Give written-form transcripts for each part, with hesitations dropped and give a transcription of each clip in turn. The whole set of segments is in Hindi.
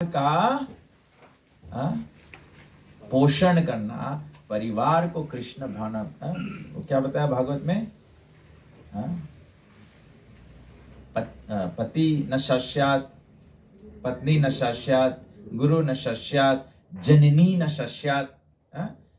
का पोषण करना, परिवार को कृष्ण भावना, वो क्या बताया भागवत में, पति न शस्यात्, पत्नी न शस्यात्, गुरु न शस्यात्, जननी न शस्यात्।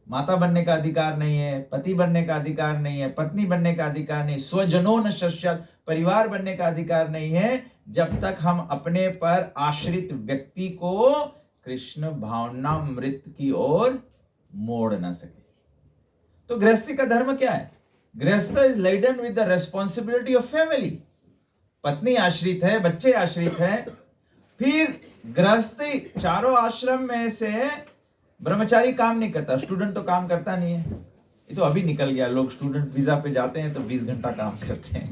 माता बनने का अधिकार नहीं है, पति बनने का अधिकार नहीं है, पत्नी बनने का अधिकार नहीं, स्वजनों न शस्यात्, परिवार बनने का अधिकार नहीं है, जब तक हम अपने पर आश्रित व्यक्ति को कृष्ण भावनामृत की ओर मोड़ ना सके। तो गृहस्थी का धर्म क्या है? Grihastha is laden with the responsibility of family. पत्नी आश्रित है, बच्चे आश्रित है। फिर गृहस्थी, चारों आश्रम में से ब्रह्मचारी काम नहीं करता, स्टूडेंट तो काम करता नहीं है। ये तो अभी निकल गया, लोग स्टूडेंट वीजा पे जाते हैं तो 20 घंटा काम करते हैं,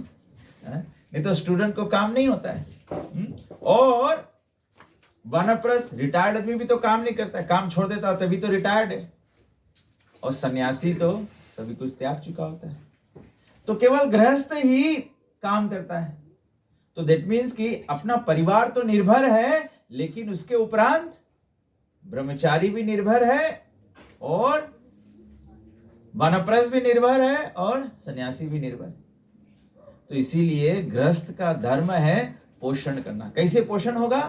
नहीं तो स्टूडेंट को काम नहीं होता है। और वानप्रस्थ रिटायर्ड आदमी भी तो काम नहीं करता है, काम छोड़ देता है तभी तो रिटायर्ड है। और सन्यासी तो सभी कुछ त्याग चुका होता है, तो केवल गृहस्थ ही काम करता है। तो दैट मीन्स कि अपना परिवार तो निर्भर है, लेकिन उसके उपरांत ब्रह्मचारी भी निर्भर है, और वानप्रस्थ भी निर्भर है, और सन्यासी भी निर्भर है। तो इसीलिए गृहस्थ का धर्म है पोषण करना। कैसे पोषण होगा?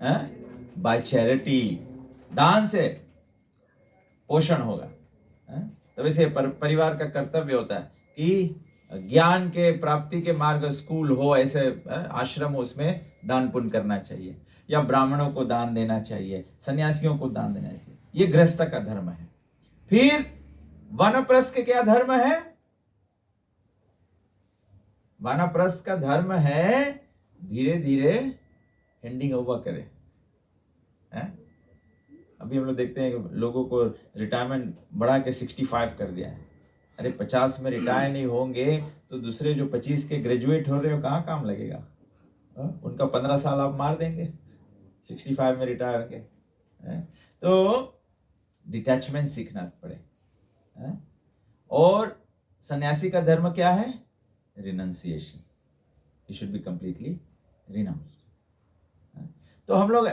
बाय चैरिटी, दान से पोषण होगा। तब इसे परिवार का कर्तव्य होता है कि ज्ञान के प्राप्ति के मार्ग स्कूल हो, ऐसे आश्रम हो, उसमें दान पुण्य करना चाहिए, या ब्राह्मणों को दान देना चाहिए, सन्यासियों को दान देना चाहिए। ये गृहस्थ का धर्म है। फिर वानप्रस्थ के क्या धर्म है? वानप्रस्थ का धर्म है धीरे धीरे हैंडिंग ओवर करे। अभी हम लोग देखते हैं कि लोगों को रिटायरमेंट बढ़ा के 65 कर दिया है। अरे 50 में रिटायर नहीं होंगे तो दूसरे जो 25 के ग्रेजुएट हो रहे हो कहाँ काम लगेगा? उनका 15 साल आप मार देंगे, 65 में रिटायर होंगे। तो डिटैचमेंट सीखना पड़े। और सन्यासी का धर्म क्या है? Renunciation. He should be completely renounced. तो हम लोग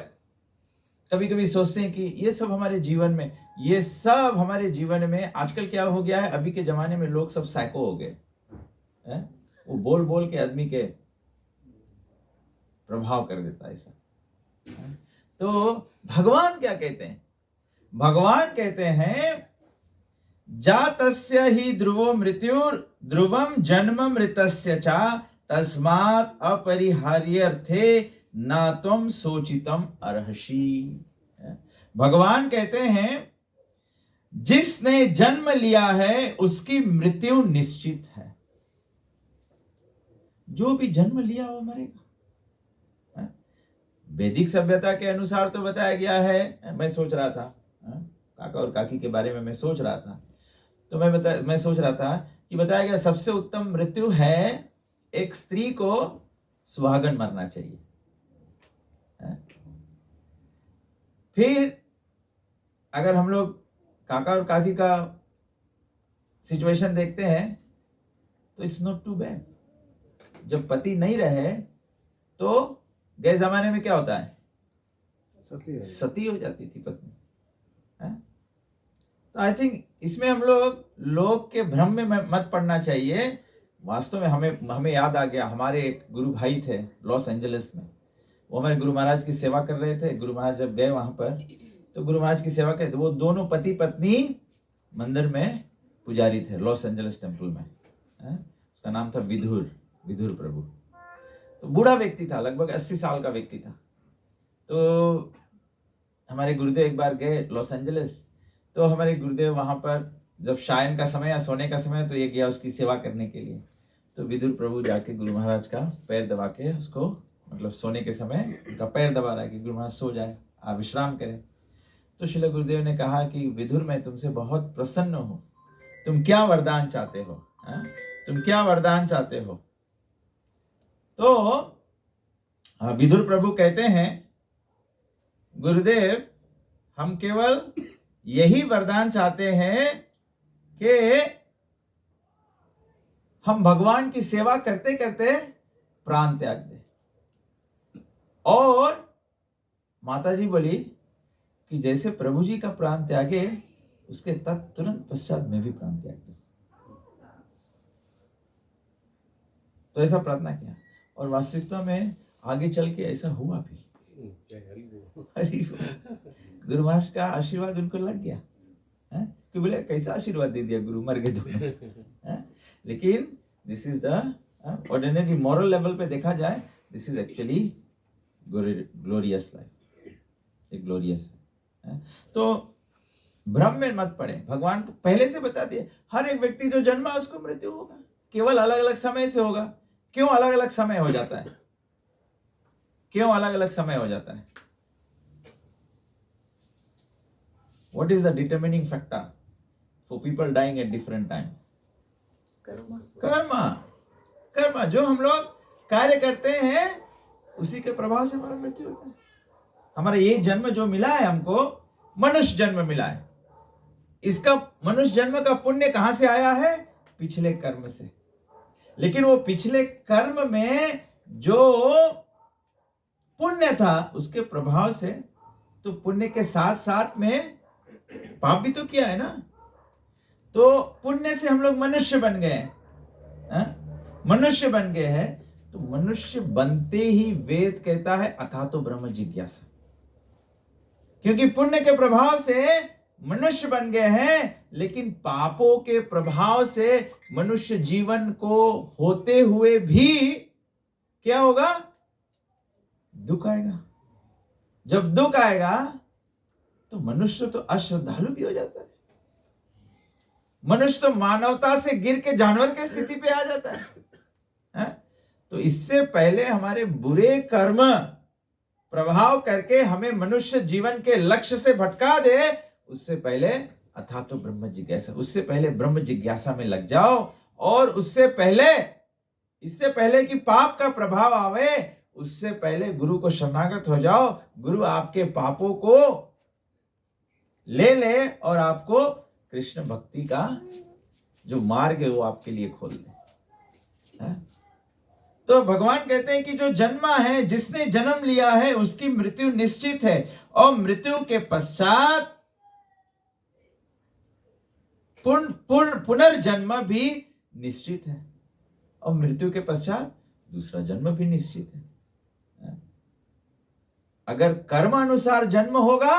कभी कभी सोचते हैं कि ये सब हमारे जीवन में आजकल क्या हो गया है, अभी के जमाने में लोग सब साइको हो गए। वो बोल बोल के आदमी के प्रभाव कर देता है ऐसा। तो भगवान क्या कहते हैं? भगवान कहते हैं जातस्य ही ध्रुवो मृत्युर ध्रुवम जन्म मृतस्य च तस्मात् अपरिहार्यर्थे ना तुम सोचितम अर्हसि। भगवान कहते हैं जिसने जन्म लिया है उसकी मृत्यु निश्चित है। जो भी जन्म लिया वो मरेगा। वैदिक सभ्यता के अनुसार तो बताया गया है। मैं सोच रहा था, काका और काकी के बारे में मैं सोच रहा था, तो मैं सोच रहा था कि बताया गया सबसे उत्तम मृत्यु है एक स्त्री को सुहागन मरना चाहिए। फिर अगर हम लोग काका और काकी का सिचुएशन देखते हैं तो इट्स नॉट टू बैड। जब पति नहीं रहे तो गए जमाने में क्या होता है? सती हो जाती थी पत्नी। तो आई थिंक इसमें हम लोग के भ्रम में मत पड़ना चाहिए। वास्तव में हमें याद आ गया, हमारे एक गुरु भाई थे लॉस एंजलिस में। वो हमारे गुरु महाराज की सेवा कर रहे थे। गुरु महाराज जब गए वहां पर तो गुरु महाराज की सेवा करते, वो दोनों पति पत्नी मंदिर में पुजारी थे लॉस एंजलिस टेम्पल में। उसका नाम था विधुर प्रभु। तो बूढ़ा व्यक्ति था, लगभग 80 साल का व्यक्ति था। तो हमारे गुरुदेव एक बार गए लॉस एंजलिस, तो हमारे गुरुदेव वहां पर जब शायन का समय या सोने का समय, तो ये गया उसकी सेवा करने के लिए। तो विधुर प्रभु जाके गुरु महाराज का पैर दबा के उसको, मतलब सोने के समय उनका पैर दबा रहा है कि गुरु महाराज सो जाए, आप विश्राम करें। तो श्रील गुरुदेव ने कहा कि विधुर, मैं तुमसे बहुत प्रसन्न हूं, तुम क्या वरदान चाहते हो? तुम क्या वरदान चाहते हो? तो विधुर प्रभु कहते हैं गुरुदेव, हम केवल यही वरदान चाहते हैं कि हम भगवान की सेवा करते करते प्राण त्याग दें, और माता जी बोली कि जैसे प्रभु जी का प्राण त्यागे, उसके तुरंत पश्चात मैं भी प्राण त्याग दूं। तो ऐसा प्रार्थना किया और वास्तविकता में आगे चल के ऐसा हुआ भी। हरि गुरु महाराज का आशीर्वाद उनको लग गया है कि बोले कैसा आशीर्वाद दे दिया गुरु, मर गए दोनों। लेकिन this is the ordinary moral level पे देखा जाए, this is actually glorious life, एक ग्लोरियस है। तो भ्रम में मत पड़े, भगवान पहले से बता दिए हर एक व्यक्ति जो जन्मा उसको मृत्यु होगा, केवल अलग अलग समय से होगा। क्यों अलग अलग समय हो जाता है? क्यों अलग अलग समय हो जाता है? What is the determining factor for people dying at different times? Karma जो हम लोग कार्य करते हैं उसी के प्रभाव से हमारा मृत्यु होता है। हमारा ये जन्म जो मिला है, हमको मनुष्य जन्म मिला है, इसका मनुष्य जन्म का पुण्य कहां से आया है? पिछले कर्म से। लेकिन वो पिछले कर्म में जो पुण्य था उसके प्रभाव से, तो पुण्य के साथ साथ में पाप भी तो किया है ना। तो पुण्य से हम लोग मनुष्य बन गए, मनुष्य बन गए हैं। तो मनुष्य बनते ही वेद कहता है अथा तो ब्रह्म जिज्ञासा, क्योंकि पुण्य के प्रभाव से मनुष्य बन गए हैं। लेकिन पापों के प्रभाव से मनुष्य जीवन को होते हुए भी क्या होगा? दुख आएगा। जब दुख आएगा तो मनुष्य तो अश्रद्धालु भी हो जाता है, मनुष्य तो मानवता से गिर के जानवर के स्थिति पे आ जाता है। तो इससे पहले हमारे बुरे कर्म प्रभाव करके हमें मनुष्य जीवन के लक्ष्य से भटका दे, उससे पहले अथा तो ब्रह्म जिज्ञासा, उससे पहले ब्रह्म जिज्ञासा में लग जाओ। और उससे पहले, इससे पहले कि पाप का प्रभाव आवे, उससे पहले गुरु को शरणागत हो जाओ। गुरु आपके पापों को ले और आपको कृष्ण भक्ति का जो मार्ग है वो आपके लिए खोल दे। तो भगवान कहते हैं कि जो जन्मा है, जिसने जन्म लिया है, उसकी मृत्यु निश्चित है और मृत्यु के पश्चात पुनर्जन्म भी निश्चित है और मृत्यु के पश्चात दूसरा जन्म भी निश्चित है। अगर कर्म अनुसार जन्म होगा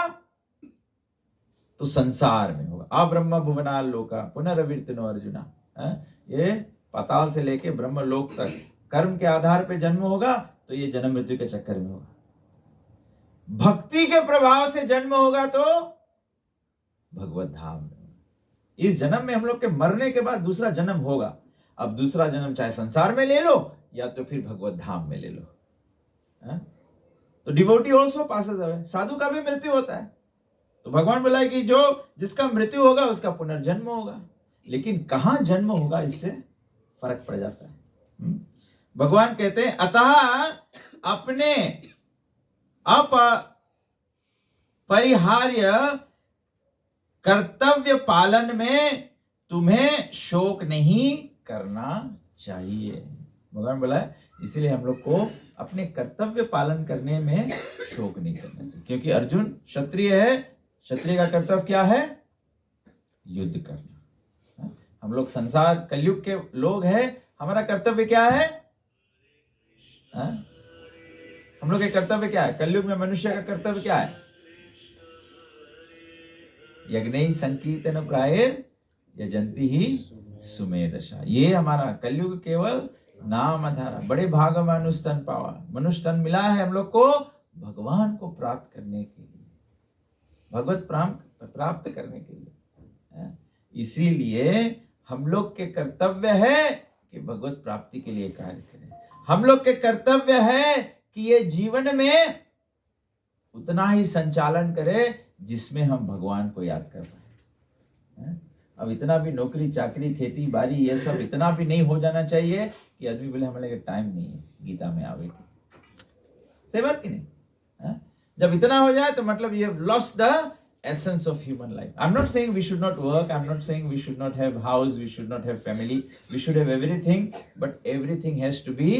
तो संसार में होगा। अब्रह्म भुवना लोका पुनर्विर्तनो अर्जुना, ये पाताल से लेके ब्रह्म लोक तक कर्म के आधार पे जन्म होगा, तो ये जन्म मृत्यु के चक्कर में होगा। भक्ति के प्रभाव से जन्म होगा तो भगवत धाम में। इस जन्म में हम लोग के मरने के बाद दूसरा जन्म होगा। अब दूसरा जन्म चाहे संसार में ले लो या तो फिर भगवत धाम में ले लो। तो डिवोटी ऑल्सो पासेस अवे, साधु का भी मृत्यु होता है। तो भगवान बोला है कि जो जिसका मृत्यु होगा उसका पुनर्जन्म होगा, लेकिन कहां जन्म होगा इससे फर्क पड़ जाता है। भगवान कहते हैं अतः अपने अपरिहार्य कर्तव्य पालन में तुम्हें शोक नहीं करना चाहिए। भगवान बोला है इसलिए हम लोग को अपने कर्तव्य पालन करने में शोक नहीं करना चाहिए, क्योंकि अर्जुन क्षत्रिय है। क्षत्रिय का कर्तव्य क्या है? युद्ध करना। हम लोग संसार कलयुग के लोग हैं, हमारा कर्तव्य क्या है? हम लोग का कर्तव्य क्या है? कलयुग में मनुष्य का कर्तव्य क्या है? यज्ञ संकीर्तन प्रायर यजंती ही सुमेधशा। ये हमारा कलयुग केवल नाम आधारा, बड़े भाग मनुष्य तन पावा। मनुष्य तन मिला है हम लोग को भगवान को प्राप्त करने के लिए, भगवत प्राप्त करने के लिए। इसीलिए हम लोग के कर्तव्य है कि भगवत प्राप्ति के लिए कार्य करें। हम लोग के कर्तव्य है कि ये जीवन में उतना ही संचालन करें जिसमें हम भगवान को याद कर पाए। अब इतना भी नौकरी चाकरी खेती बाड़ी ये सब इतना भी नहीं हो जाना चाहिए कि आदमी बोले हमारे टाइम नहीं है गीता में आवे की। सही बात की नहीं? जब इतना हो जाए तो मतलब you have lost the essence of human life. I'm not saying we should not work. I'm not saying we should not have house. We should not have family. We should have everything. But everything has to be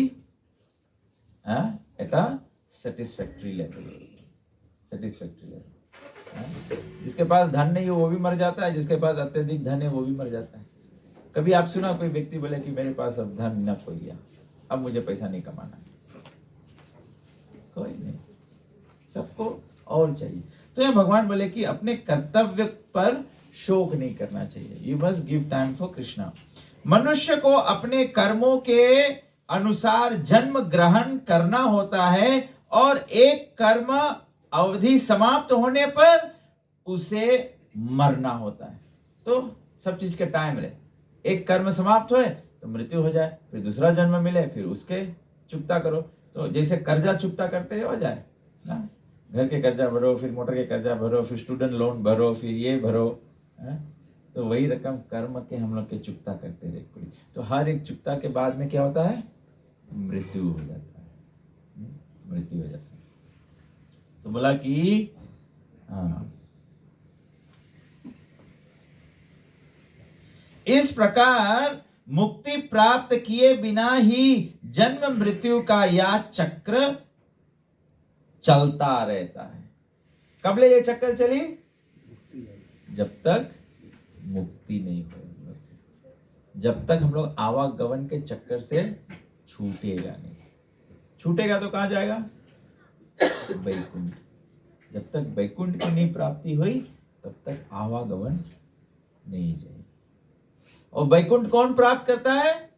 at a satisfactory level. Satisfactory level. जिसके पास धन नहीं है वो भी मर जाता है, जिसके पास अत्यधिक धन है वो भी मर जाता है। कभी आप सुना कोई व्यक्ति बोले कि मेरे पास अब धन नफ हो गया, अब मुझे पैसा नहीं कमाना? कोई नहीं, सबको और चाहिए। तो ये भगवान बोले कि अपने कर्तव्य पर शोक नहीं करना चाहिए। You must give time for Krishna. मनुष्य को अपने कर्मों के अनुसार जन्म ग्रहण करना होता है और एक कर्म अवधि समाप्त होने पर उसे मरना होता है। तो सब चीज के टाइम रहे, एक कर्म समाप्त होए तो मृत्यु हो जाए, फिर दूसरा जन्म मिले, फिर उसके चुकता करो। तो जैसे कर्जा चुकता करते हो जाए ना, घर के कर्जा भरो, फिर मोटर के कर्जा भरो, फिर स्टूडेंट लोन भरो, फिर ये भरो, तो वही रकम कर्म के हम लोग के चुकता करते रहे। तो हर एक चुकता के बाद में क्या होता है? मृत्यु हो जाता है, मृत्यु हो जाता है। तो बोला कि इस प्रकार मुक्ति प्राप्त किए बिना ही जन्म मृत्यु का यह चक्र चलता रहता है। कब ले ये चक्कर चली? जब तक मुक्ति नहीं हो, जब तक हम लोग आवागमन के चक्कर से छूटेगा नहीं। छूटेगा तो कहां जाएगा? वैकुंठ। जब तक वैकुंठ की नहीं प्राप्ति हुई तब तक आवागमन नहीं जाएगी। और वैकुंठ कौन प्राप्त करता है?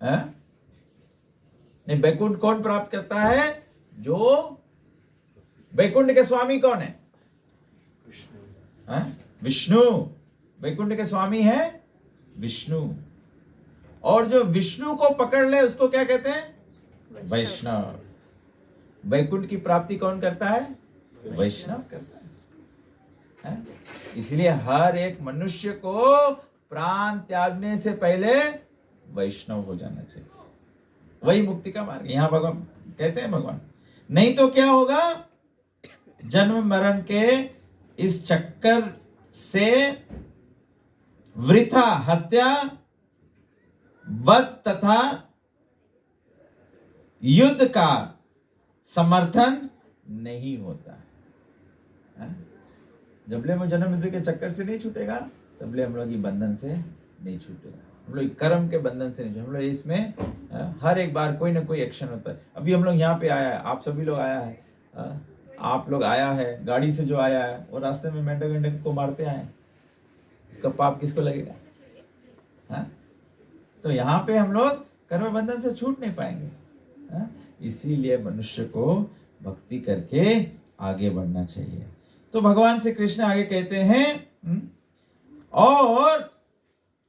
नहीं, वैकुंठ कौन प्राप्त करता है? जो वैकुंठ के स्वामी कौन है? विष्णु। वैकुंठ के स्वामी है विष्णु। और जो विष्णु को पकड़ ले उसको क्या कहते हैं? वैष्णव। वैकुंठ की प्राप्ति कौन करता है? वैष्णव करता है। इसलिए हर एक मनुष्य को प्राण त्यागने से पहले वैष्णव हो जाना चाहिए। वही मुक्ति का मार्ग। यहां भगवान कहते हैं, भगवान नहीं तो क्या होगा? जन्म मरण के इस चक्कर से वृथा हत्या, वध तथा युद्ध का समर्थन नहीं होता है। जबले हम जन्म मृत्यु के चक्कर से नहीं छूटेगा तबले हम लोग ये बंधन से नहीं छूटेगा। हम लोग कर्म के बंधन से नहीं, हम लोग इसमें हर एक बार कोई ना कोई एक्शन होता है। अभी हम लोग यहाँ पे आया है, आप सभी लोग आया है, आप लोग आया है, गाड़ी से जो आया है वो रास्ते में मेंढक वेंढक को मारते आए, इसका पाप किसको लगेगा? तो यहाँ पे हम लोग कर्म बंधन से छूट नहीं पाएंगे। इसीलिए मनुष्य को भक्ति करके आगे बढ़ना चाहिए। तो भगवान श्री कृष्ण आगे कहते हैं, और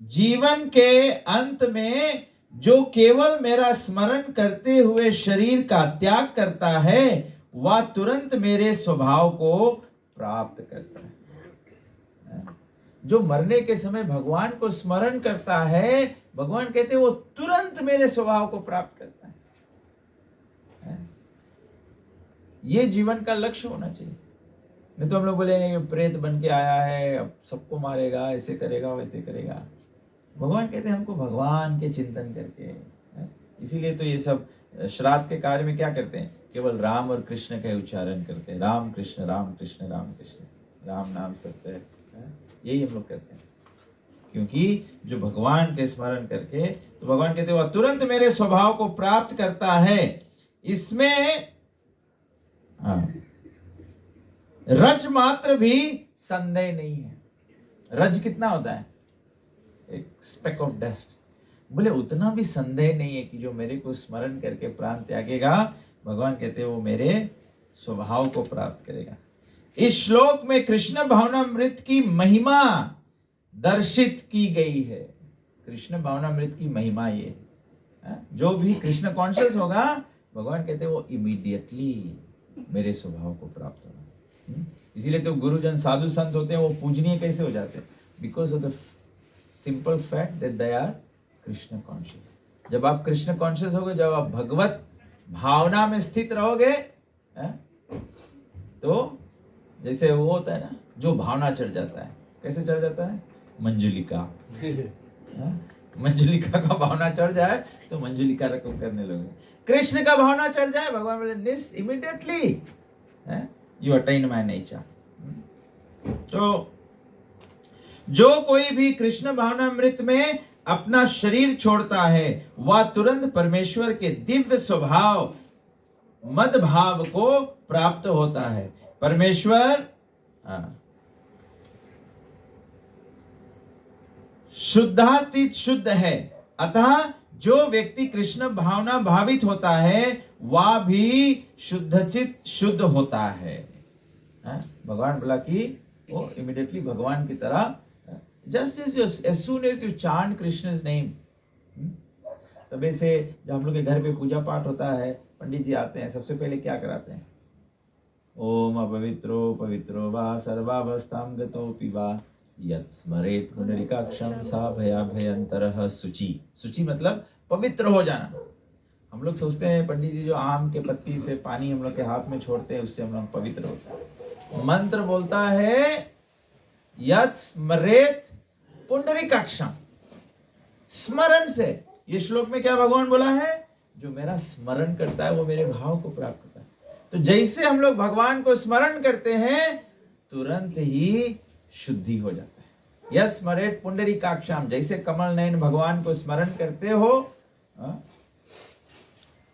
जीवन के अंत में जो केवल मेरा स्मरण करते हुए शरीर का त्याग करता है वह तुरंत मेरे स्वभाव को प्राप्त करता है। जो मरने के समय भगवान को स्मरण करता है, भगवान कहते हैं वो तुरंत मेरे स्वभाव को प्राप्त करता है। ये जीवन का लक्ष्य होना चाहिए। नहीं तो हम लोग बोलेंगे प्रेत बन के आया है, अब सबको मारेगा, ऐसे करेगा, वैसे करेगा। भगवान कहते हैं हमको भगवान के चिंतन करके। इसीलिए तो ये सब श्राद्ध के कार्य में क्या करते हैं? केवल राम और कृष्ण का उच्चारण करते हैं, राम कृष्ण राम कृष्ण राम कृष्ण, राम नाम सत्य है। यही हम लोग करते हैं, क्योंकि जो भगवान के स्मरण करके, तो भगवान कहते हैं वह तुरंत मेरे स्वभाव को प्राप्त करता है। इसमें रज मात्र भी संदेह नहीं है। रज कितना होता है? एक स्पेक ऑफ डस्ट। बोले उतना भी संदेह नहीं है कि जो मेरे को स्मरण करके प्राण त्यागेगा, भगवान कहते हैं वो मेरे स्वभाव को प्राप्त करेगा। इस श्लोक में कृष्ण भावनामृत की महिमा दर्शित की गई है। कृष्ण भावनामृत की महिमा ये है, जो भी कृष्ण कॉन्शियस होगा, भगवान कहते हैं वो इमीडिएटली मेरे स्वभाव को प्राप्त होगा। इसीलिए तो गुरुजन साधु संत होते हैं, वो पूजनीय कैसे हो जाते हैं? Because of the simple fact that they are Krishna conscious. जब आप कृष्ण कॉन्शियस होगे, जब आप भगवत भावना में स्थित रहोगे, तो जैसे वो होता है ना, जो भावना चढ़ जाता है। कैसे चढ़ जाता है? मंजुलिका। मंजुलिका का भावना चढ़ जाए तो मंजुलिका रकम करने लोगे। कृष्ण का भावना चढ़ जाए, भगवान बोले निस immediately You attain my nature. तो जो कोई भी कृष्ण भावनामृत में अपना शरीर छोड़ता है वह तुरंत परमेश्वर के दिव्य स्वभाव मद भाव को प्राप्त होता है। परमेश्वर शुद्धातीत शुद्ध है, अतः जो व्यक्ति कृष्ण भावना भावित होता है वह भी शुद्धचित शुद्ध होता है। भगवान बोला कि वो इमीडिएटली भगवान की तरह, just as soon as you chant Krishna's name, तब से जब हम लोग के घर पे पूजा पाठ होता है, पंडित जी आते हैं, सबसे पहले क्या कराते हैं? ओम अपवित्रो पवित्रो वा सर्वावस्थां गतोऽपि वा यत् स्मरेत् पुंडरीकाक्षं सा भयाभयंतरः शुचि। शुचि मतलब पवित्र हो जाना। हम लोग सोचते हैं पंडित जी जो आम के पत्ती से पानी हम लोग के हाथ में छोड़ते हैं उससे हम लोग पवित्र होते हैं। मंत्र बोलता है यत् स्मरेत् पुंडरीकाक्षं, स्मरण से। ये श्लोक में क्या भगवान बोला है? जो मेरा स्मरण करता है वो मेरे भाव को प्राप्त करता है। तो जैसे हम लोग भगवान को स्मरण करते हैं तुरंत ही शुद्धि हो जाता है। यत् स्मरेत् पुंडरीकाक्षं, जैसे कमल नयन भगवान को स्मरण करते हो,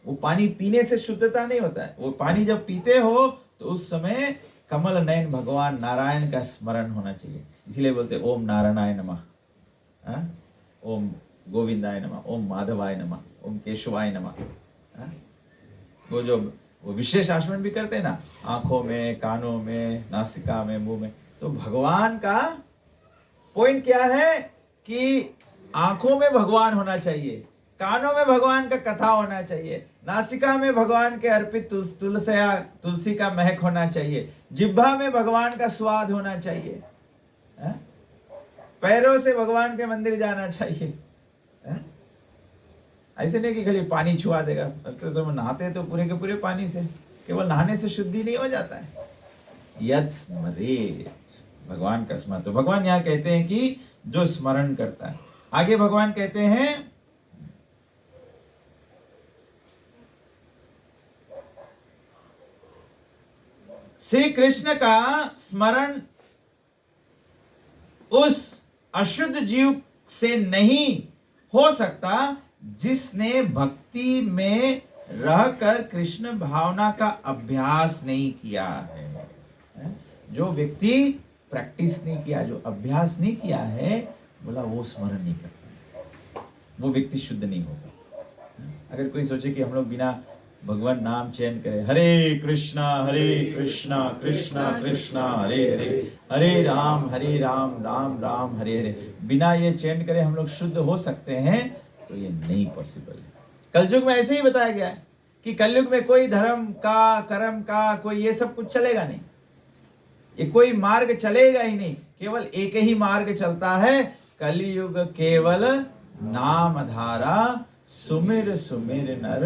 वो पानी पीने से शुद्धता नहीं होता है। वो पानी जब पीते हो तो उस समय कमल नयन भगवान नारायण का स्मरण होना चाहिए। इसीलिए बोलते ओम नारायणाय नमः, ओम गोविंदाय नमः, ओम माधवाय नमः, ओम केशवाय नमः। वो विशेष आचमन भी करते हैं ना, आंखों में, कानों में, नासिका में, मुंह में। तो भगवान का पॉइंट क्या है कि आंखों में भगवान होना चाहिए, कानों में भगवान का कथा होना चाहिए, नासिका में भगवान के अर्पित तुलसी का महक होना चाहिए, जिह्वा में भगवान का स्वाद होना चाहिए, पैरों से भगवान के मंदिर जाना चाहिए। ऐसे नहीं कि खाली पानी छुआ देगा। तो नहाते तो पूरे के पूरे पानी से, केवल नहाने से शुद्धि नहीं हो जाता है। यत् स्मरेत्, भगवान का स्मरण। तो भगवान यहाँ कहते हैं कि जो स्मरण करता है। आगे भगवान कहते हैं श्री कृष्ण का स्मरण उस अशुद्ध जीव से नहीं हो सकता जिसने भक्ति में रहकर कृष्ण भावना का अभ्यास नहीं किया है। जो व्यक्ति प्रैक्टिस नहीं किया, जो अभ्यास नहीं किया है, बोला वो स्मरण नहीं करता, वो व्यक्ति शुद्ध नहीं होगा। अगर कोई सोचे कि हम लोग बिना भगवान नाम चयन करें, हरे कृष्णा कृष्णा कृष्णा हरे हरे, हरे राम राम राम हरे हरे, बिना ये चयन करे हम लोग शुद्ध हो सकते हैं, तो ये नहीं पॉसिबल है। कलयुग में ऐसे ही बताया गया है कि कलयुग में कोई धर्म का, कर्म का, कोई ये सब कुछ चलेगा नहीं, ये कोई मार्ग चलेगा ही नहीं। केवल एक ही मार्ग चलता है, कलयुग केवल नाम धारा, सुमिर सुमिर नर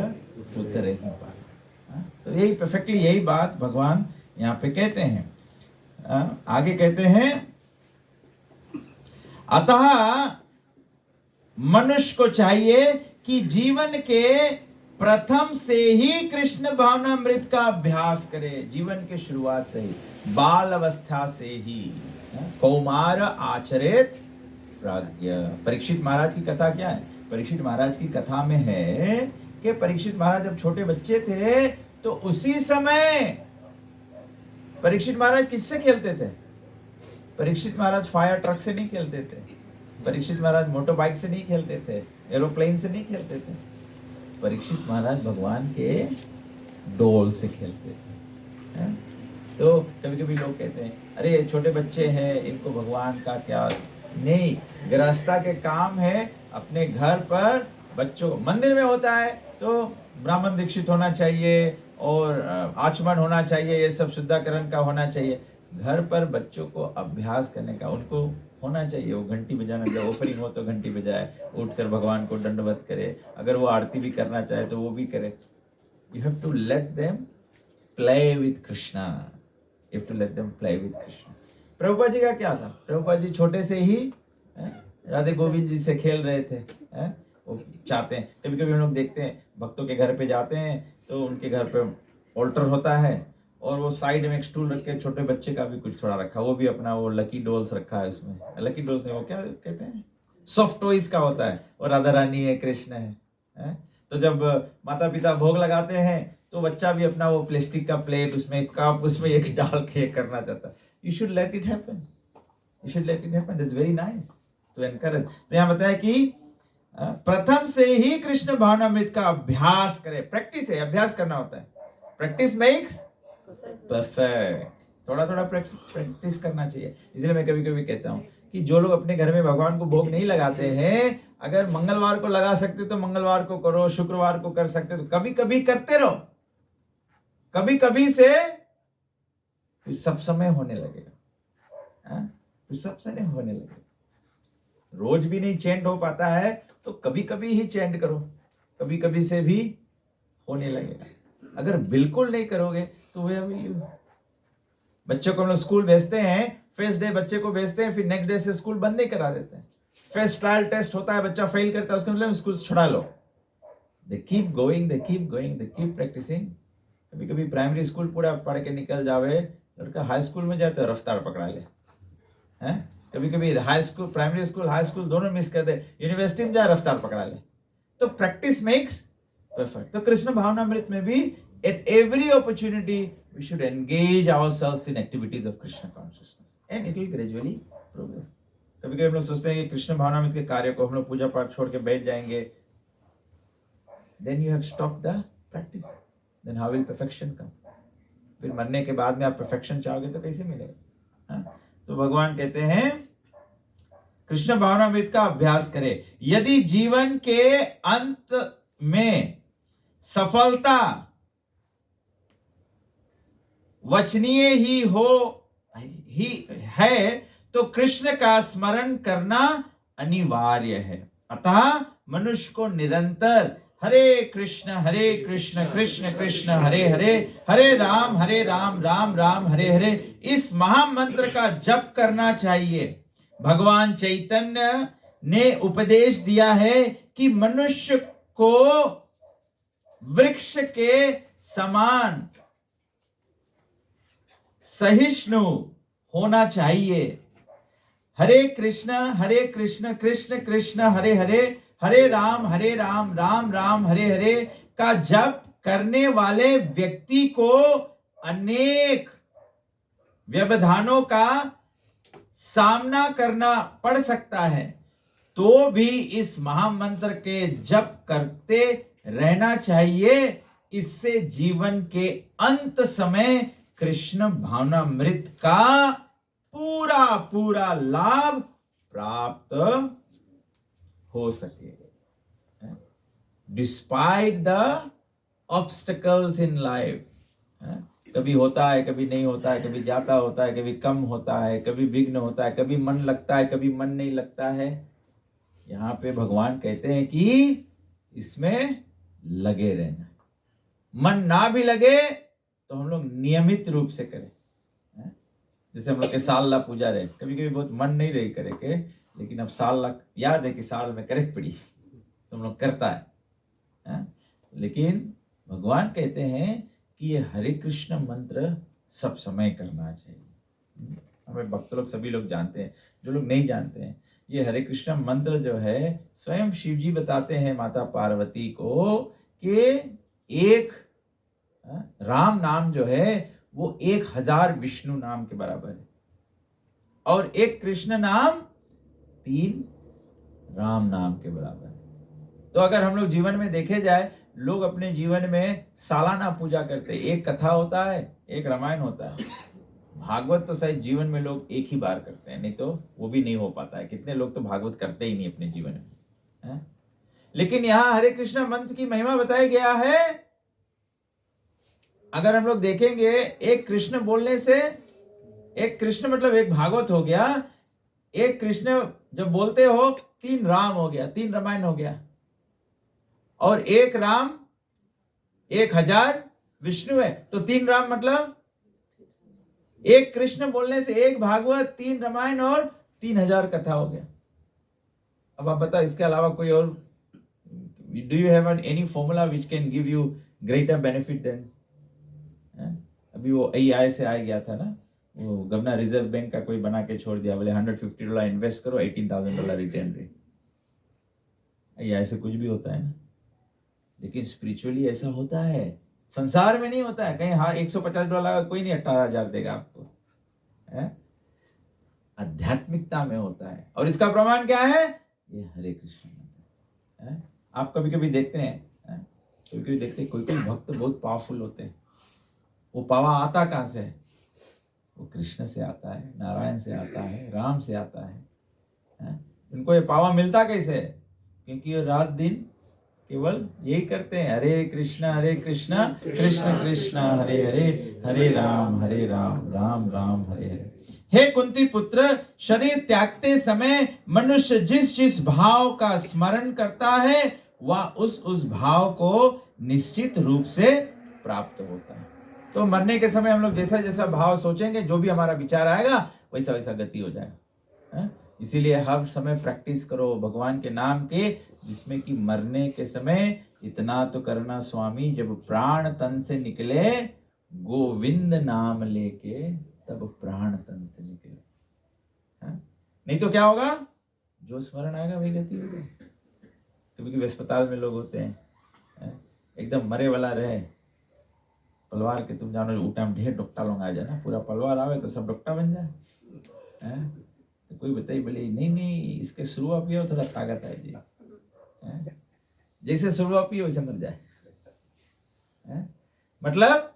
उतरे ही पार। तो यही परफेक्टली यही बात भगवान यहाँ पे कहते हैं। आगे कहते हैं अतः मनुष्य को चाहिए कि जीवन के प्रथम से ही कृष्ण भावनामृत का अभ्यास करे। जीवन के शुरुआत से ही, बाल अवस्था से ही। कौमार आचरेत प्राज्ञ। परीक्षित महाराज की कथा क्या है? परीक्षित महाराज की कथा में है कि परीक्षित महाराज जब छोटे बच्चे थे तो उसी समय परीक्षित महाराज किससे खेलते थे? परीक्षित महाराज फायर ट्रक से नहीं खेलते थे, परीक्षित महाराज मोटर बाइक से नहीं खेलते थे, एरोप्लेन से नहीं खेलते थे। परीक्षित महाराज भगवान के डोल से खेलते थे। तो कभी कभी लोग कहते हैं अरे छोटे बच्चे हैं, इनको भगवान का क्या? नहीं, गृहस्था के काम है अपने घर पर बच्चों को। मंदिर में होता है तो ब्राह्मण दीक्षित होना चाहिए और आचमन होना चाहिए, ये सब शुद्धाकरण का होना चाहिए। घर पर बच्चों को अभ्यास करने का उनको होना चाहिए। वो घंटी बजाना, जब ऑफरिंग हो तो घंटी बजाए, उठकर भगवान को दंडवत करे, अगर वो आरती भी करना चाहे तो वो भी करे। You have to let them play with Krishna, you have to let them play with Krishna. Prabhupada ji का क्या था? प्रभुपाद जी छोटे से ही राधे गोविंद जी से खेल रहे थे। वो चाहते हैं, कभी कभी हम लोग देखते हैं भक्तों के घर पे जाते हैं तो उनके घर पे ऑल्टर होता है और वो साइड में एक स्टूल रख के छोटे बच्चे का भी कुछ थोड़ा रखा, वो भी अपना वो लकी डॉल्स रखा है उसमें, लकी डॉल्स नहीं, वो क्या कहते हैं, सॉफ्ट टॉयज का होता है, और राधा रानी है, कृष्ण है? तो जब माता पिता भोग लगाते हैं तो बच्चा भी अपना वो प्लास्टिक का प्लेट, उसमें कप, उसमें एक डाल के करना चाहता है। You should let it happen, you should let it happen, that's very nice to encourage. तो यहाँ बताया कि प्रथम से ही कृष्ण भावनामृत का अभ्यास करें। प्रैक्टिस है, अभ्यास करना होता है, प्रैक्टिस मेक्स परफेक्ट। थोड़ा थोड़ा प्रैक्टिस करना चाहिए। इसलिए मैं कभी कभी कहता हूँ कि जो लोग अपने घर में भगवान को भोग नहीं लगाते हैं, अगर मंगलवार को लगा सकते तो मंगलवार को करो, शुक्रवार को कर सकते तो कभी कभी करते रहो, कभी कभी से फिर सब समय होने लगेगा, फिर सब समय होने लगेगा। रोज भी नहीं चेंट हो पाता है तो कभी कभी ही चेंट करो, कभी कभी से भी होने लगेगा। अगर बिल्कुल नहीं करोगे तो वे विल यू। बच्चों को हम लोग स्कूल भेजते हैं, फर्स्ट डे बच्चे को भेजते हैं, फिर नेक्स्ट डे से स्कूल बंद नहीं करा देते हैं। फर्स्ट ट्रायल टेस्ट होता है, बच्चा फेल करता है, उसका मतलब स्कूल छुड़ा लो। They keep going, they keep going, they keep practicing. कभी कभी प्राइमरी स्कूल पूरा पढ़ के निकल जावे, लड़का हाई स्कूल में जाए तो रफ्तार पकड़ा ले, हैं? कभी कभी high school, primary school, high school दोनों मिस कर दे, यूनिवर्सिटी में जाए रफ्तार पकड़ा ले। तो प्रैक्टिस मेक्स परफेक्ट। तो कृष्ण भावनामृत में भी at every opportunity we should engage ourselves in activities of Krishna consciousness and it will gradually progress. कभी कभी हम लोग सोचते हैं कि कृष्ण भावनामृत के कार्य को हम लोग पूजा पाठ छोड़ के बैठ जाएंगे, then you have stopped the practice, then how will perfection come? फिर मरने के बाद में आप perfection चाहोगे तो कैसे मिलेगा? तो भगवान कहते हैं कृष्ण भावनामृत का अभ्यास करें। यदि जीवन के अंत में सफलता वचनीय ही है तो कृष्ण का स्मरण करना अनिवार्य है। अतः मनुष्य को निरंतर हरे कृष्ण कृष्ण कृष्ण हरे हरे, हरे राम राम राम हरे हरे इस महामंत्र का जप करना चाहिए। भगवान चैतन्य ने उपदेश दिया है कि मनुष्य को वृक्ष के समान सहिष्णु होना चाहिए। हरे कृष्ण कृष्ण कृष्ण हरे हरे, हरे राम राम राम हरे हरे का जप करने वाले व्यक्ति को अनेक व्यवधानों का सामना करना पड़ सकता है, तो भी इस महामंत्र के जप करते रहना चाहिए। इससे जीवन के अंत समय कृष्ण भावनामृत का पूरा पूरा लाभ प्राप्त हो सकेगा। Despite the obstacles in life, कभी होता है, कभी नहीं होता है, कभी जाता होता है, कभी कम होता है, कभी विघ्न होता है, कभी मन लगता है, कभी मन नहीं लगता है। यहाँ पे भगवान कहते हैं कि इसमें लगे रहना। मन ना भी लगे तो हम लोग नियमित रूप से करें। जैसे हम लोग के साल ला पूजा रहे, कभी कभी बहुत मन नहीं रही करे के, लेकिन अब साल ला याद है कि साल में करे पड़ी तो हम लोग करता है। लेकिन भगवान कहते हैं कि ये हरे कृष्ण मंत्र सब समय करना चाहिए। हमें भक्त लोग सभी लोग जानते हैं, जो लोग नहीं जानते हैं, ये हरे कृष्ण मंत्र जो है स्वयं शिव जी बताते हैं माता पार्वती को कि एक राम नाम जो है वो 1000 विष्णु नाम के बराबर है, और एक कृष्ण नाम 3 राम नाम के बराबर है। तो अगर हम लोग जीवन में देखे जाए, लोग अपने जीवन में सालाना पूजा करते हैं, एक कथा होता है, एक रामायण होता है। भागवत तो शायद जीवन में लोग एक ही बार करते हैं, नहीं तो वो भी नहीं हो पाता है। कितने लोग तो भागवत करते ही नहीं अपने जीवन में। लेकिन यहाँ हरे कृष्ण मंत्र की महिमा बताया गया है। अगर हम लोग देखेंगे, एक कृष्ण बोलने से, एक कृष्ण मतलब एक भागवत हो गया, एक कृष्ण जब बोलते हो 3 राम हो गया, 3 रामायण हो गया, और एक राम 1000 विष्णु है, तो 3 राम मतलब एक कृष्ण बोलने से एक भागवत, 3 रामायण और 3000 कथा हो गया। अब आप बताओ इसके अलावा कोई और, do you have any formula which can give you greater benefit than? अभी अभी वो AI से आ गया था ना, वो गवर्नर रिजर्व बैंक का कोई बना के छोड़ दिया, बोले $150 इन्वेस्ट करो, $18,000 रिटर्न रेट। AI से कुछ भी होता है ना, लेकिन स्पिरिचुअली ऐसा होता है, संसार में नहीं होता है। कहीं हाँ $150 कोई नहीं 18,000 देगा आपको, है? आध्यात्मिकता में होता है। और इसका प्रमाण क्या है? ये हरे कृष्ण है। आप कभी कभी देखते हैं, कभी कभी देखते हैं कोई कोई भक्त बहुत पावरफुल होते हैं। वो पावा आता कहाँ से है? वो कृष्ण से आता है, नारायण से आता है, राम से आता है? उनको ये पावा मिलता कैसे है? क्योंकि ये रात दिन केवल यही करते हैं, हरे कृष्णा कृष्ण कृष्ण हरे हरे, हरे राम राम राम हरे हरे। हे कुंती पुत्र, शरीर त्यागते समय मनुष्य जिस जिस भाव का स्मरण करता है वह उस भाव को निश्चित रूप से प्राप्त होता है। तो मरने के समय हम लोग जैसा जैसा भाव सोचेंगे, जो भी हमारा विचार आएगा वैसा वैसा गति हो जाएगा। इसीलिए हर समय प्रैक्टिस करो भगवान के नाम के, जिसमें कि मरने के समय इतना तो करना स्वामी, जब प्राण तन से निकले गोविंद नाम लेके, तब प्राण तन से निकले। नहीं तो क्या होगा? जो स्मरण आएगा वही गति होगा। कभी कभी अस्पताल में लोग होते हैं, एकदम मरे वाला रहे, पलवार के तुम जानो वो टाइम ढेर डॉक्टर लोग आ जाए ना, पूरा पलवार आवे तो सब डॉक्टर बन जाए। तो कोई बताइए बोले नहीं इसके शुरुआत भी हो थोड़ा ताकत है जी, जैसे शुरुआत भी वैसे मर जाए। मतलब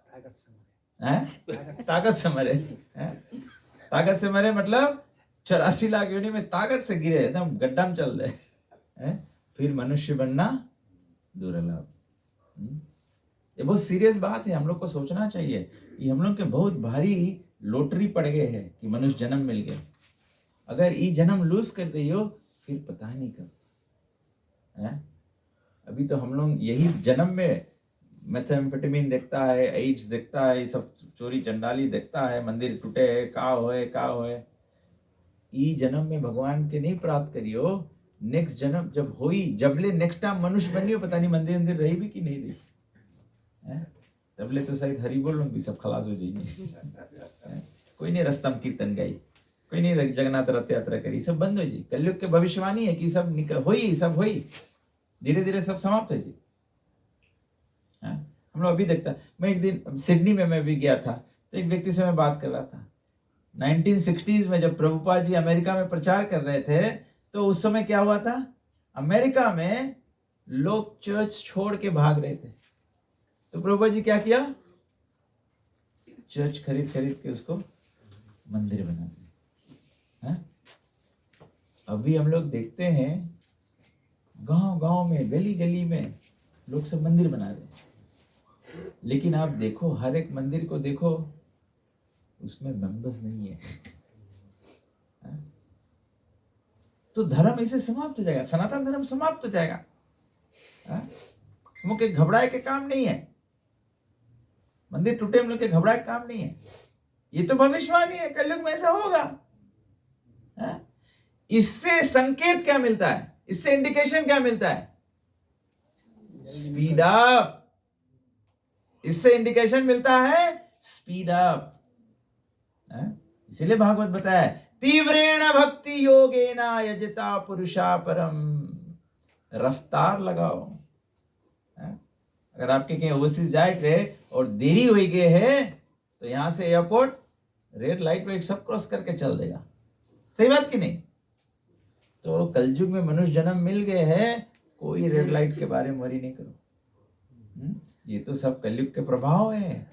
ताकत से मरे, ताकत से मरे मतलब 84 लाख योनि में ताकत से गिरे, एकदम गड्ढा में चल रहे, फिर मनुष्य बनना दुर्लभ। ये बहुत सीरियस बात है, हम लोग को सोचना चाहिए। ये हम लोग के बहुत भारी लॉटरी पड़ गए है कि मनुष्य जन्म मिल गए। अगर ये जन्म लूज कर दियो फिर पता नहीं कब। अभी तो हम लोग यही जन्म में मेथाम्फेटामिन देखता है, एड्स देखता है, ये सब चोरी चंडाली देखता है, मंदिर टूटे है, का होए। ई जन्म में भगवान के नहीं प्राप्त करियो, नेक्स्ट जन्म जब होई, जबले नेक्स्ट टाइम मनुष्य बनियो, पता नहीं मंदिर अंदर रही भी कि नहीं रही, तबले तो शायद हरि बोल भी सब खलास हो जाएंगे। कोई नहीं रस्तम कीर्तन गाई, कोई नहीं जगन्नाथ रथ यात्रा करी, सब बंद हो जी। कलयुग के भविष्यवाणी है कि सब सब होई, धीरे धीरे सब समाप्त हो जी। हम लोग अभी देखता, मैं एक दिन सिडनी में मैं भी गया था, तो एक व्यक्ति से मैं बात कर रहा था। 1960s में जब प्रभुपाद जी अमेरिका में प्रचार कर रहे थे, तो उस समय क्या हुआ था, अमेरिका में लोग चर्च छोड़ के भाग रहे थे। तो प्रभुपाद जी क्या किया, चर्च खरीद के उसको मंदिर बना दिया। अभी हम लोग देखते हैं गांव में, गली में लोग सब मंदिर बना रहे हैं, लेकिन आप देखो हर एक मंदिर को देखो, उसमें मेंबर्स नहीं है। तो धर्म इसे समाप्त हो जाएगा, सनातन धर्म समाप्त हो जाएगा। हम लोग के घबराए के काम नहीं है, मंदिर टूटे हम लोग के घबराए के काम नहीं है। ये तो भविष्यवाणी है, कलयुग में ऐसा होगा। इससे संकेत क्या मिलता है, इससे इंडिकेशन क्या मिलता है? Speed up. इससे इंडिकेशन मिलता है स्पीड अप। इसीलिए भागवत बताया तीव्रेण भक्ति योगेना यजता पुरुषा परम। रफ्तार लगाओ। अगर आपके कहीं ओवरसीज जाए थे और देरी हो गई है, तो यहां से एयरपोर्ट रेड लाइट वेट सब क्रॉस करके चल देगा। सही बात कि नहीं? तो कलयुग में मनुष्य जन्म मिल गए हैं, कोई रेड लाइट के बारे में वरी नहीं करो। ये तो सब कलयुग के प्रभाव है।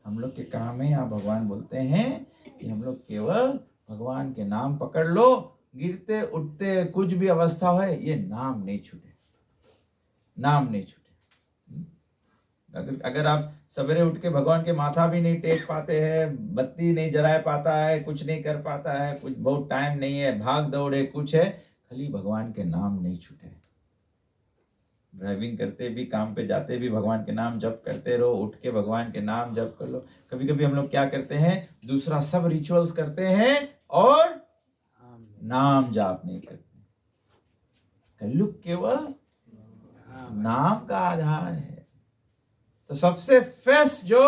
हम लोग के काम है, यहाँ भगवान बोलते हैं कि हम लोग केवल भगवान के नाम पकड़ लो, गिरते उठते कुछ भी अवस्था हो, ये नाम नहीं छूटे, नाम नहीं छूटे। अगर आप सवेरे उठ के भगवान के माथा भी नहीं टेक पाते हैं, बत्ती नहीं जला पाता है, कुछ नहीं कर पाता है, कुछ बहुत टाइम नहीं है, भाग दौड़ है, कुछ है, खाली भगवान के नाम नहीं छूटे। ड्राइविंग करते भी, काम पे जाते भी भगवान के नाम जप करते रहो, उठ के भगवान के नाम जप कर लो। कभी कभी हम लोग क्या करते हैं, दूसरा सब रिचुअल्स करते हैं और नाम जाप नहीं करते। कलयुग केवल नाम का आधार है। तो सबसे फर्स्ट जो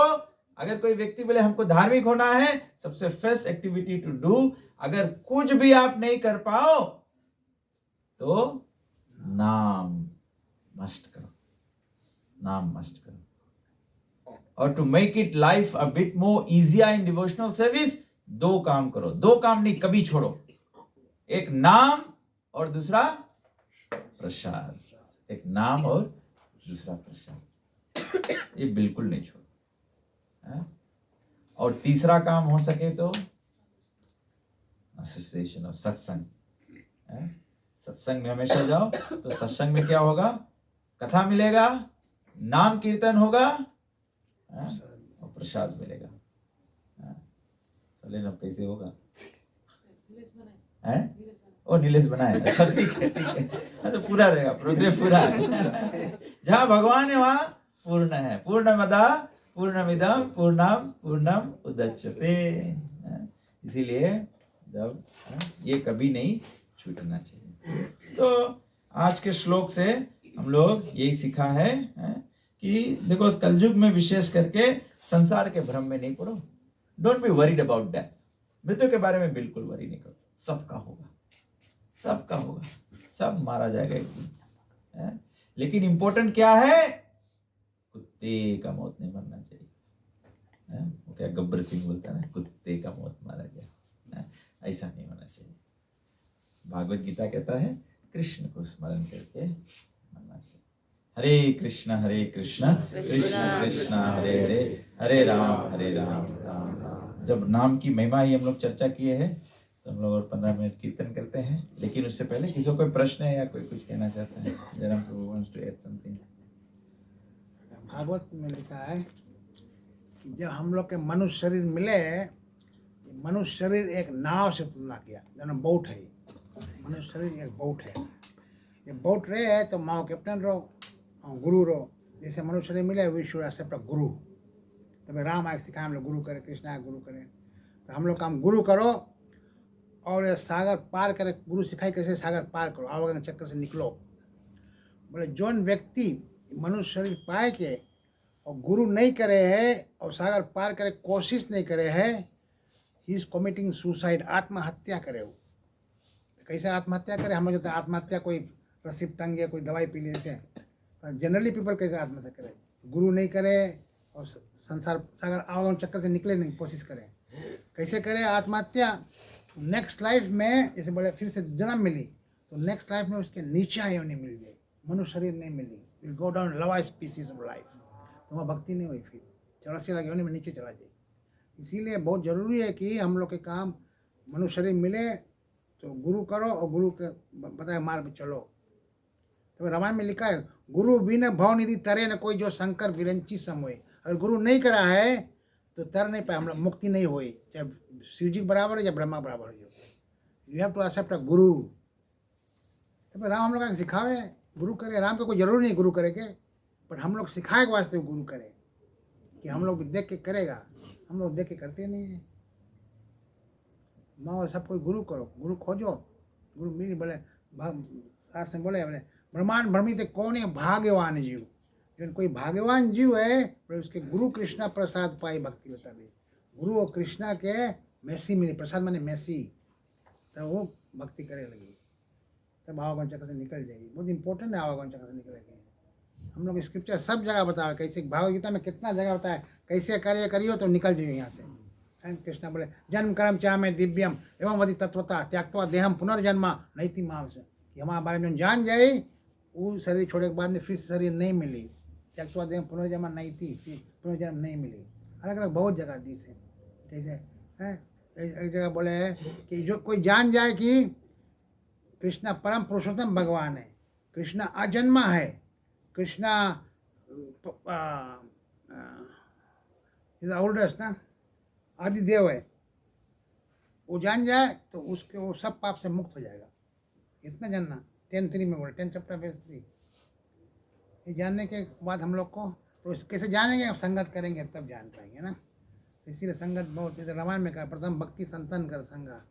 अगर कोई व्यक्ति बोले हमको धार्मिक होना है, सबसे फर्स्ट एक्टिविटी टू डू, अगर कुछ भी आप नहीं कर पाओ तो नाम मस्ट करो, नाम मस्ट करो। और to make it life a bit more easier in devotional service, 2 काम करो, 2 काम नहीं कभी छोड़ो, एक नाम और दूसरा प्रसाद, एक नाम और दूसरा प्रसाद, ये बिल्कुल नहीं छोड़ो। और तीसरा काम हो सके तो एसोसिएशन ऑफ सत्संग, सत्संग में हमेशा जाओ, तो सत्संग में क्या होगा, कथा मिलेगा, नाम कीर्तन होगा और प्रसाद मिलेगा। चले ना कैसे होगा, हैं? ओ नीलेश बनाए, अच्छा ठीक है ठीक है, तो पूरा रहेगा, प्रोग्रेस पूरा है। जहाँ भगवान है वहाँ पूर्ण है, पूर्णमदा पूर्णमिदम पूर्णम पूर्णम उदच्यते। इसीलिए जब ये कभी नहीं छूटना चाहिए। तो आज के श्लोक से हम लोग यही सीखा है कि देखो इस कलयुग में विशेष करके संसार के भ्रम में नहीं पड़ो, don't be worried about that, मृत्यु के बारे में बिल्कुल वरी नहीं करो, सबका होगा, सबका होगा, सब मारा जाएगा एक दिन। लेकिन इंपॉर्टेंट क्या है, कुत्ते का मौत नहीं मरना चाहिए। वो क्या गब्बर सिंह बोलता है ना, कुत्ते का मौत मारा गया, ऐसा नहीं होना चाहिए। भागवत गीता कहता है कृष्ण को स्मरण करके मरना चाहिए। हरे कृष्ण कृष्ण कृष्ण हरे हरे, हरे राम राम राम। जब नाम की महिमा ही हम लोग चर्चा किए हैं तो हम लोग और 15 मिनट कीर्तन करते हैं। लेकिन उससे पहले किसी को कोई प्रश्न है या कोई कुछ कहना चाहता है? Jayaram Prabhu wants to add something. Bhagavat में लिखा है कि जब हम लोग के मनुष्य शरीर मिले, मनुष्य शरीर एक नाव से तुलना किया, जैसे बोट है, मनुष्य शरीर एक बोट है, ये बोट रहे है तो माओ कैप्टन रहो और गुरु रहो। जैसे मनुष्य शरीर मिले विश्व एक्सेप्ट गुरु, तब राम आए सिखाए हम लोग गुरु करें, कृष्ण आए गुरु करें, तो हम लोग काम गुरु करो और ये सागर पार करे, गुरु सिखाई कैसे सागर पार करो, आवागमन चक्कर से निकलो। बोले जौन व्यक्ति मनुष्य शरीर पाए के और गुरु नहीं करे है और सागर पार करे कोशिश नहीं करे है, ही इज कमिटिंग सुसाइड, आत्महत्या करे। वो कैसे आत्महत्या करे, हम लोग कहते हैं आत्महत्या कोई रस्सी टंग या कोई दवाई पी लेते, जनरली पीपल कैसे आत्महत्या करे, गुरु नहीं करे और संसार सागर आवागमन चक्कर से निकले नहीं कोशिश करे, कैसे करे आत्महत्या। नेक्स्ट लाइफ में जैसे बोले फिर से जन्म मिली तो नेक्स्ट लाइफ में उसके नीचे योनि मिल गई, मनुष्य शरीर नहीं मिली, विल गो डाउन लवा स्पीसीज ऑफ लाइफ, तो वहाँ भक्ति नहीं हुई, फिर 84 लाख योनि में नीचे चला जाए। इसीलिए बहुत ज़रूरी है कि हम लोग के काम मनुष्य शरीर मिले तो गुरु करो और गुरु के बताए मार्ग पे चलो। तो रामायण में लिखा है गुरु बिन भवनिधि तरे न कोई, जो शंकर विरंची सम हुए। अगर गुरु नहीं करा है तो तर नहीं पाए, हम लोग मुक्ति नहीं हुई, चाहे शिव जी बराबर है या ब्रह्मा बराबर है, यू हैव टू एक्सेप्ट अ गुरु। तो राम हम लोग सिखावे गुरु करे, राम को कोई जरूरी नहीं गुरु करे के, पर हम लोग सिखाए के वास्ते गुरु करे कि हम लोग देख के करेगा, हम लोग देख के करते नहीं है। माँ सब कोई गुरु करो, गुरु खोजो, गुरु मिली। बोले शास्त्र में बोले ब्रह्मांड भ्रमित कौन है भाग्यवान जीव, जो कोई भाग्यवान जीव है पर उसके गुरु कृष्णा प्रसाद पाई भक्ति बता भी, गुरु और कृष्णा के मैसी मिली, प्रसाद माने मैसी, तो वो भक्ति करे लगी, तब आवागमन चक्कर से निकल जाएगी। बहुत इंपॉर्टेंट है आवागमन चक्कर से निकलेंगे। हम लोग स्क्रिप्चर सब जगह बतावे, कैसे भागवत गीता में कितना जगह बताया कैसे करियो तो निकल जाइए यहाँ से। कृष्णा बोले जन्म कर्म चाह में दिव्यम एवं वधि तत्वता त्यागवा देहम पुनर्जन्मा नैति मांस, कि हमारे बारे में जान जाए वो शरीर छोड़े के बाद में फिर शरीर नहीं मिली, त्यागवा देहम पुनर्जन्मा नहीं थी, फिर पुनर्जन्म नहीं मिली। अलग अलग बहुत जगह दी थे कैसे है। एक जगह बोले है कि जो कोई जान जाए कि कृष्णा परम पुरुषोत्तम भगवान है, कृष्णा अजन्मा है, कृष्णा इज ओल्डेस्ट ना आदिदेव है, वो जान जाए तो उसके वो सब पाप से मुक्त हो जाएगा। इतना जानना 10:3 में बोले, 10 चैप्टर verse 3। ये जानने के बाद हम लोग को तो कैसे जानेंगे, संगत करेंगे तब जान पाएंगे ना। इसीलिए संगत बहुत, जैसे रामायण में कहा प्रथम भक्ति संतन कर संगा,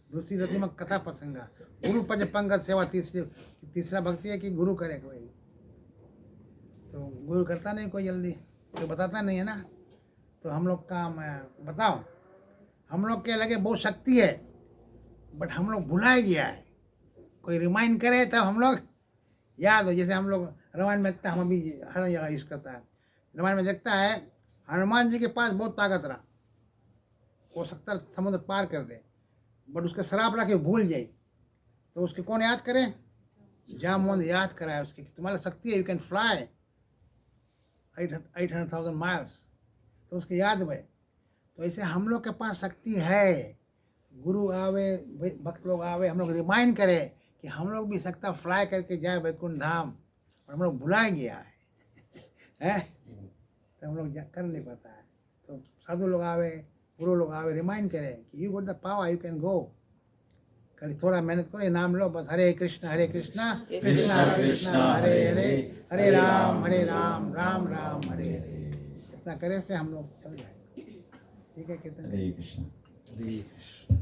दूसरी रतिमक कथा प्रसंगा, गुरु पज पंगत सेवा, तीसरा भक्ति है कि गुरु करे कोई, तो गुरु करता नहीं कोई जल्दी, तो बताता नहीं है ना। तो हम लोग का मैं बताओ, हम लोग के लगे बहुत शक्ति है, बट हम लोग भुला गया है। कोई रिमाइंड करे तब हम लोग याद हो। जैसे हम लोग रामायण में देखता है, हम अभी हर जगह यूज करता है, रामायण में देखता है हनुमान जी के पास बहुत ताकत रहा, वो 70 समुद्र पार कर दे, बट उसके श्राप ला के भूल जाए, तो उसके कौन याद करे? जामवंत याद कराए उसकी, तुम्हारी शक्ति है, यू कैन फ्लाई 800,000 माइल्स, तो उसके याद हुए। तो ऐसे हम लोग के पास शक्ति है। गुरु आवे, भक्त लोग आवे, हम लोग रिमाइंड करें कि हम लोग भी सकता फ्लाई करके जाए वैकुंठ धाम, और हम लोग भुला गया है तो हम लोग कर नहीं पाता है। तो साधु लोग आवे, गुरु लोग आवे, रिमाइंड करें कि you got the power, you can go. खाली थोड़ा मेहनत करो, ये नाम लो बस, हरे कृष्णा कृष्णा कृष्णा हरे हरे, हरे राम राम राम हरे हरे। इतना करे से हम लोग चल जाएंगे। ठीक है, कितने हरे कृष्ण। हरे कृष्ण।